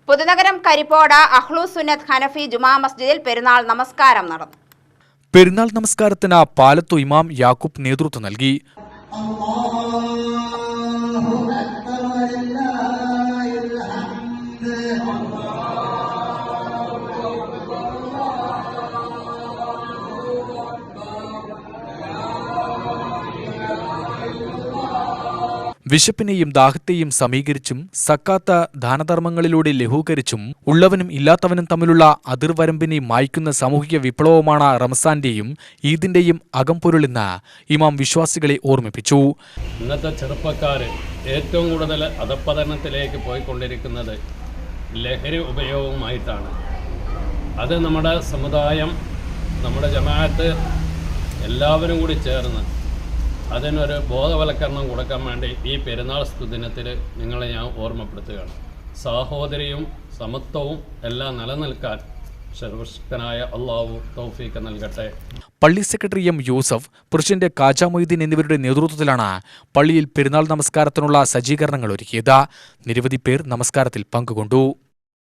പുതുനഗരം കരിപ്പോട് അഹ്ലു സുന്നത്ത് ഹനഫി ജുമാ മസ്ജിദിൽ പെരുന്നാൾ നമസ്കാരം നടന്നു. പെരുന്നാൾ നമസ്കാരത്തിന് പാലത്തു ഇമാം യാക്കൂബ് നേതൃത്വം നൽകി. വിശപ്പിനെയും ദാഹത്തെയും സമീകരിച്ചും സക്കാത്ത് ദാനധർമ്മങ്ങളിലൂടെ ലഘൂകരിച്ചും ഉള്ളവനും ഇല്ലാത്തവനും തമ്മിലുള്ള അതിർവരമ്പിനെ മായ്ക്കുന്ന സാമൂഹിക വിപ്ലവമാണ് റമസാന്റെയും ഈദിന്റെയും അകംപൊരുളെന്ന് ഇമാം വിശ്വാസികളെ ഓർമ്മിപ്പിച്ചു. ഇന്നത്തെ ചെറുപ്പക്കാർ ഏറ്റവും കൂടുതൽ അധപ്പതനത്തിലേക്ക് പോയിക്കൊണ്ടിരിക്കുന്നത് ലഹരി ഉപയോഗവുമായിട്ടാണ്. അത് നമ്മുടെ സമുദായം, നമ്മുടെ ജമാഅത്ത് എല്ലാവരും കൂടി ചേർന്ന് അതിനൊരു ബോധവൽക്കരണം കൊടുക്കാൻ വേണ്ടി ഈ പെരുന്നാൾ ദിനത്തിൽ നിങ്ങളെ ഞാൻ ഓർമ്മപ്പെടുത്തുകയാണ്. സാഹോദര്യവും സമത്വവും എല്ലാം നിലനിൽക്കാൻ സർവശക്തനായ അള്ളാഹു തൗഫീഖ് നൽകട്ടെ. പള്ളി secretary M Yusuf, president Khaja Moideen എന്നിവരുടെ നേതൃത്വത്തിലാണ് പള്ളിയിൽ പെരുന്നാൾ നമസ്കാരത്തിനുള്ള സജ്ജീകരണങ്ങൾ ഒരുക്കിയത്. നിരവധി പേർ നമസ്കാരത്തിൽ പങ്കുകൊണ്ടു.